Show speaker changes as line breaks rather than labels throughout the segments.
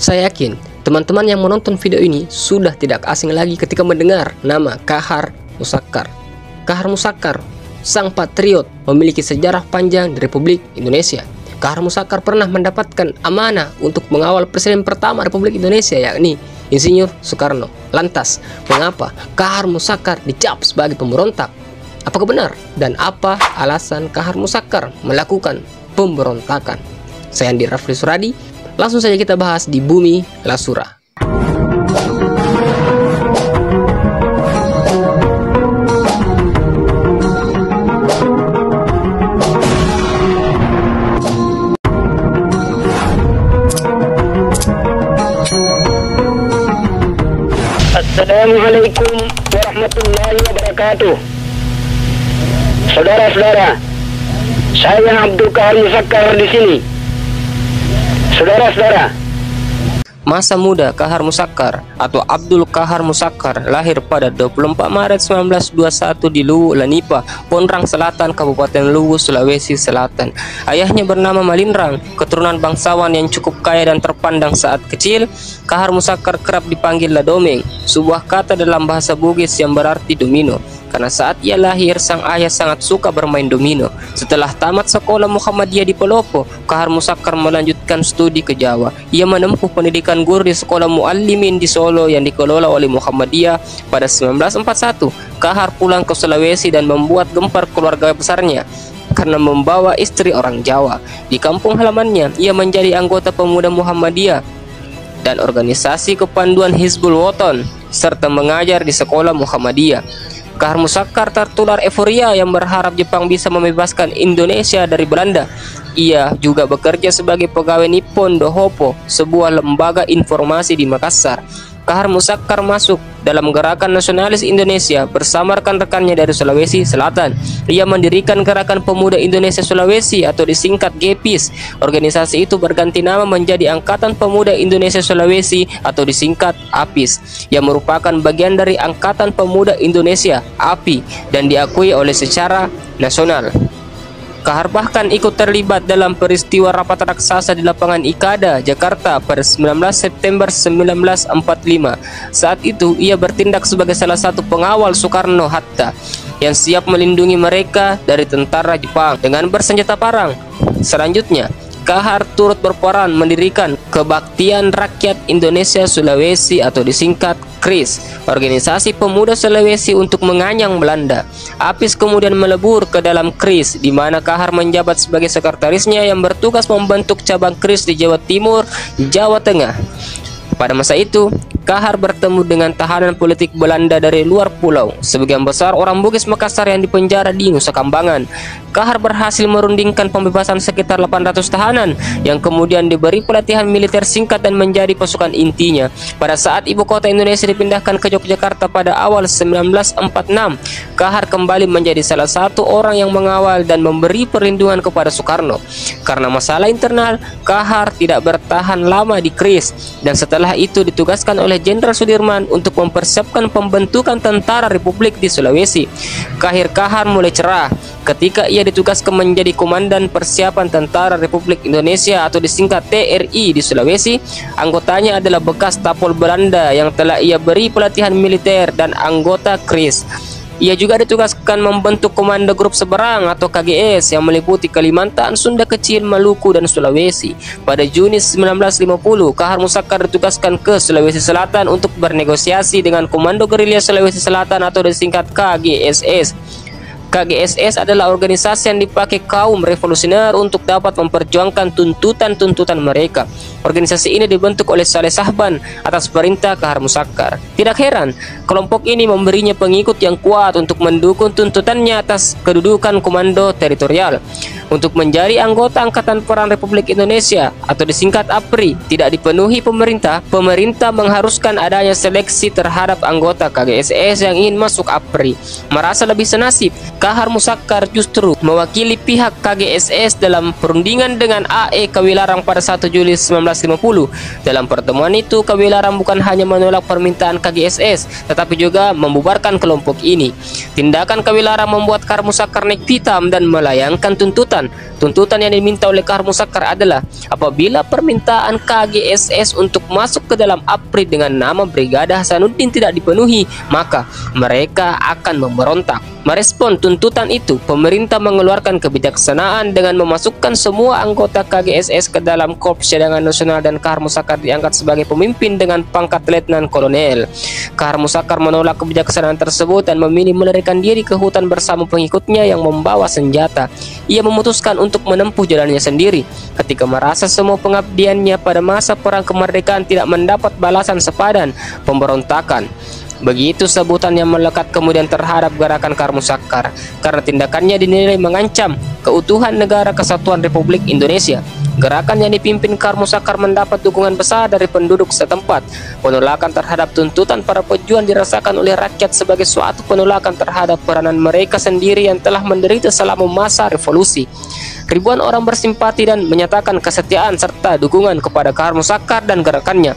Saya yakin teman-teman yang menonton video ini sudah tidak asing lagi ketika mendengar nama Kahar Muzakar. Kahar Muzakar, sang patriot, memiliki sejarah panjang di Republik Indonesia. Kahar Muzakar pernah mendapatkan amanah untuk mengawal presiden pertama Republik Indonesia, yakni Insinyur Soekarno. Lantas, mengapa Kahar Muzakar dicap sebagai pemberontak? Apakah benar? Dan apa alasan Kahar Muzakar melakukan pemberontakan? Saya Andi Rafli Suradi. Langsung saja kita bahas di Bumi Lasura.
Assalamualaikum warahmatullahi wabarakatuh. Saudara-saudara, saya Abdul Kahar Muzakar di sini. Saudara-saudara,
Masa muda Kahar Muzakar atau Abdul Kahar Muzakar lahir pada 24 Maret 1921 di Luwu, Lanipa, Ponrang Selatan, Kabupaten Luwu, Sulawesi Selatan. Ayahnya bernama Malinrang, keturunan bangsawan yang cukup kaya dan terpandang saat kecil. Kahar Muzakar kerap dipanggil Ladomeng, sebuah kata dalam bahasa Bugis yang berarti domino. Karena saat ia lahir, sang ayah sangat suka bermain domino. Setelah tamat sekolah Muhammadiyah di Palopo, Kahar Muzakar melanjutkan studi ke Jawa. Ia menempuh pendidikan guru di Sekolah Muallimin di Solo yang dikelola oleh Muhammadiyah. Pada 1941, Kahar pulang ke Sulawesi dan membuat gempar keluarga besarnya karena membawa istri orang Jawa. Di kampung halamannya, ia menjadi anggota pemuda Muhammadiyah dan organisasi kepanduan Hizbul Wathan, serta mengajar di sekolah Muhammadiyah. Kahar Muzakar tertular euforia yang berharap Jepang bisa membebaskan Indonesia dari Belanda. Ia juga bekerja sebagai pegawai Nippon Dohopo, sebuah lembaga informasi di Makassar. Kahar Muzakar masuk dalam gerakan nasionalis Indonesia bersama rekan-rekannya dari Sulawesi Selatan. Ia mendirikan Gerakan Pemuda Indonesia Sulawesi atau disingkat GEPIS. Organisasi itu berganti nama menjadi Angkatan Pemuda Indonesia Sulawesi atau disingkat APIS, yang merupakan bagian dari Angkatan Pemuda Indonesia API dan diakui oleh secara nasional. Kahar bahkan ikut terlibat dalam peristiwa rapat raksasa di lapangan Ikada, Jakarta pada 19 September 1945. Saat itu ia bertindak sebagai salah satu pengawal Soekarno-Hatta yang siap melindungi mereka dari tentara Jepang dengan bersenjata parang. Selanjutnya, Kahar turut berperan mendirikan Kebaktian Rakyat Indonesia Sulawesi atau disingkat KRIS, organisasi pemuda Sulawesi untuk menganyang Belanda. APIS kemudian melebur ke dalam KRIS, di mana Kahar menjabat sebagai sekretarisnya yang bertugas membentuk cabang KRIS di Jawa Timur, Jawa Tengah. Pada masa itu, Kahar bertemu dengan tahanan politik Belanda dari luar pulau, sebagian besar orang Bugis Makassar yang dipenjara di Nusa Kambangan. Kahar berhasil merundingkan pembebasan sekitar 800 tahanan yang kemudian diberi pelatihan militer singkat dan menjadi pasukan intinya. Pada saat ibu kota Indonesia dipindahkan ke Yogyakarta pada awal 1946, Kahar kembali menjadi salah satu orang yang mengawal dan memberi perlindungan kepada Soekarno. Karena masalah internal, Kahar tidak bertahan lama di KRIS dan setelah itu ditugaskan oleh Jenderal Sudirman untuk mempersiapkan pembentukan tentara Republik di Sulawesi. Karir Kahar mulai cerah ketika ia ditugaskan menjadi Komandan Persiapan Tentara Republik Indonesia atau disingkat TRI di Sulawesi. Anggotanya adalah bekas Tapol Belanda yang telah ia beri pelatihan militer dan anggota KRIS. Ia juga ditugaskan membentuk Komando Grup Seberang atau KGS yang meliputi Kalimantan, Sunda Kecil, Maluku, dan Sulawesi. Pada Juni 1950, Kahar Muzakar ditugaskan ke Sulawesi Selatan untuk bernegosiasi dengan Komando Gerilya Sulawesi Selatan atau disingkat KGSS. KGSS adalah organisasi yang dipakai kaum revolusioner untuk dapat memperjuangkan tuntutan-tuntutan mereka. Organisasi ini dibentuk oleh Saleh Sahban atas perintah Kahar Muzakar. Tidak heran, kelompok ini memberinya pengikut yang kuat untuk mendukung tuntutannya atas kedudukan komando teritorial. Untuk menjadi anggota Angkatan Perang Republik Indonesia atau disingkat APRI tidak dipenuhi pemerintah mengharuskan adanya seleksi terhadap anggota KGSS yang ingin masuk APRI. Merasa lebih senasib, Kahar Muzakar justru mewakili pihak KGSS dalam perundingan dengan AE Kawilarang pada 1 Juli 1950. Dalam pertemuan itu, Kawilarang bukan hanya menolak permintaan KGSS, tetapi juga membubarkan kelompok ini. Tindakan Kawilarang membuat Kahar Muzakar naik pitam dan melayangkan tuntutan Selatan. Tuntutan yang diminta oleh Kahar Muzakkar adalah apabila permintaan KGSS untuk masuk ke dalam APRI dengan nama Brigada Hasanuddin tidak dipenuhi, maka mereka akan memberontak. Merespon tuntutan itu, pemerintah mengeluarkan kebijaksanaan dengan memasukkan semua anggota KGSS ke dalam Korps Cadangan Nasional dan Kahar Muzakkar diangkat sebagai pemimpin dengan pangkat Letnan Kolonel. Kahar Muzakkar menolak kebijaksanaan tersebut dan memilih melarikan diri ke hutan bersama pengikutnya yang membawa senjata. Ia memutuskan untuk menempuh jalannya sendiri ketika merasa semua pengabdiannya pada masa perang kemerdekaan tidak mendapat balasan sepadan. Pemberontakan, begitu sebutan yang melekat kemudian terhadap gerakan Kahar Muzakkar karena tindakannya dinilai mengancam keutuhan negara kesatuan Republik Indonesia. Gerakan yang dipimpin Kahar Muzakkar mendapat dukungan besar dari penduduk setempat. Penolakan terhadap tuntutan para pejuang dirasakan oleh rakyat sebagai suatu penolakan terhadap peranan mereka sendiri yang telah menderita selama masa revolusi. Ribuan orang bersimpati dan menyatakan kesetiaan serta dukungan kepada Kahar Muzakkar dan gerakannya.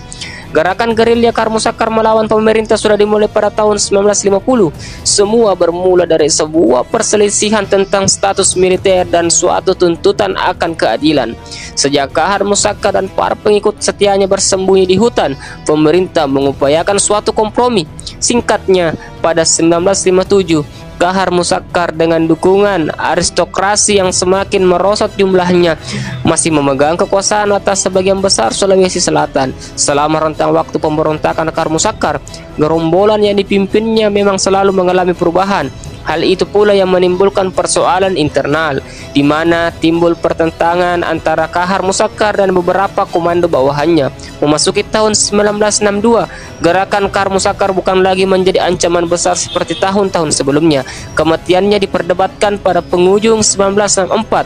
Gerakan gerilya Kahar Muzakkar melawan pemerintah sudah dimulai pada tahun 1950. Semua bermula dari sebuah perselisihan tentang status militer dan suatu tuntutan akan keadilan. Sejak Kahar Muzakkar dan para pengikut setianya bersembunyi di hutan, pemerintah mengupayakan suatu kompromi. Singkatnya, pada 1957, Kahar Muzakkar dengan dukungan aristokrasi yang semakin merosot jumlahnya masih memegang kekuasaan atas sebagian besar Sulawesi Selatan. Selama rentang waktu pemberontakan Kahar Muzakkar, gerombolan yang dipimpinnya memang selalu mengalami perubahan. Hal itu pula yang menimbulkan persoalan internal, di mana timbul pertentangan antara Kahar Muzakkar dan beberapa komando bawahannya. Memasuki tahun 1962, gerakan Kahar Muzakkar bukan lagi menjadi ancaman besar seperti tahun-tahun sebelumnya. Kematiannya diperdebatkan pada penghujung 1964.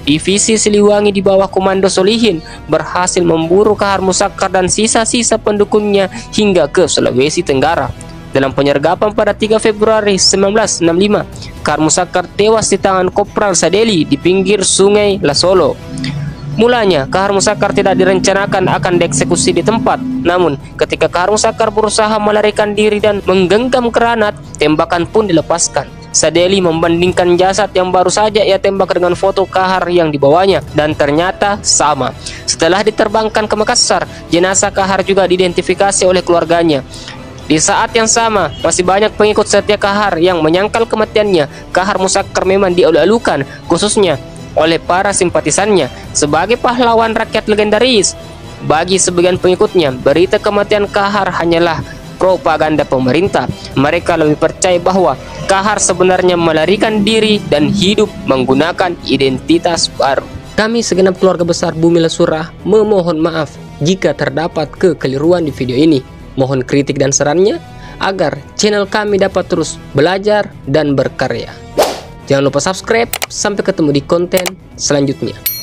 Divisi Siliwangi di bawah Komando Solihin berhasil memburu Kahar Muzakkar dan sisa-sisa pendukungnya hingga ke Sulawesi Tenggara. Dalam penyergapan pada 3 Februari 1965, Kahar Muzakkar tewas di tangan Kopral Sadeli di pinggir Sungai Lasolo. Mulanya, Kahar Muzakkar tidak direncanakan akan dieksekusi di tempat. Namun, ketika Kahar Muzakkar berusaha melarikan diri dan menggenggam granat, tembakan pun dilepaskan. Sadeli membandingkan jasad yang baru saja ia tembak dengan foto Kahar yang dibawanya, dan ternyata sama. Setelah diterbangkan ke Makassar, jenazah Kahar juga diidentifikasi oleh keluarganya. Di saat yang sama, masih banyak pengikut setia Kahar yang menyangkal kematiannya. Kahar Muzakkar memang dialu-alukan, khususnya oleh para simpatisannya, sebagai pahlawan rakyat legendaris. Bagi sebagian pengikutnya, berita kematian Kahar hanyalah propaganda pemerintah. Mereka lebih percaya bahwa Kahar sebenarnya melarikan diri dan hidup menggunakan identitas baru. Kami segenap keluarga besar Bumi Lesurah memohon maaf jika terdapat kekeliruan di video ini. Mohon kritik dan sarannya agar channel kami dapat terus belajar dan berkarya. Jangan lupa subscribe. Sampai ketemu di konten selanjutnya.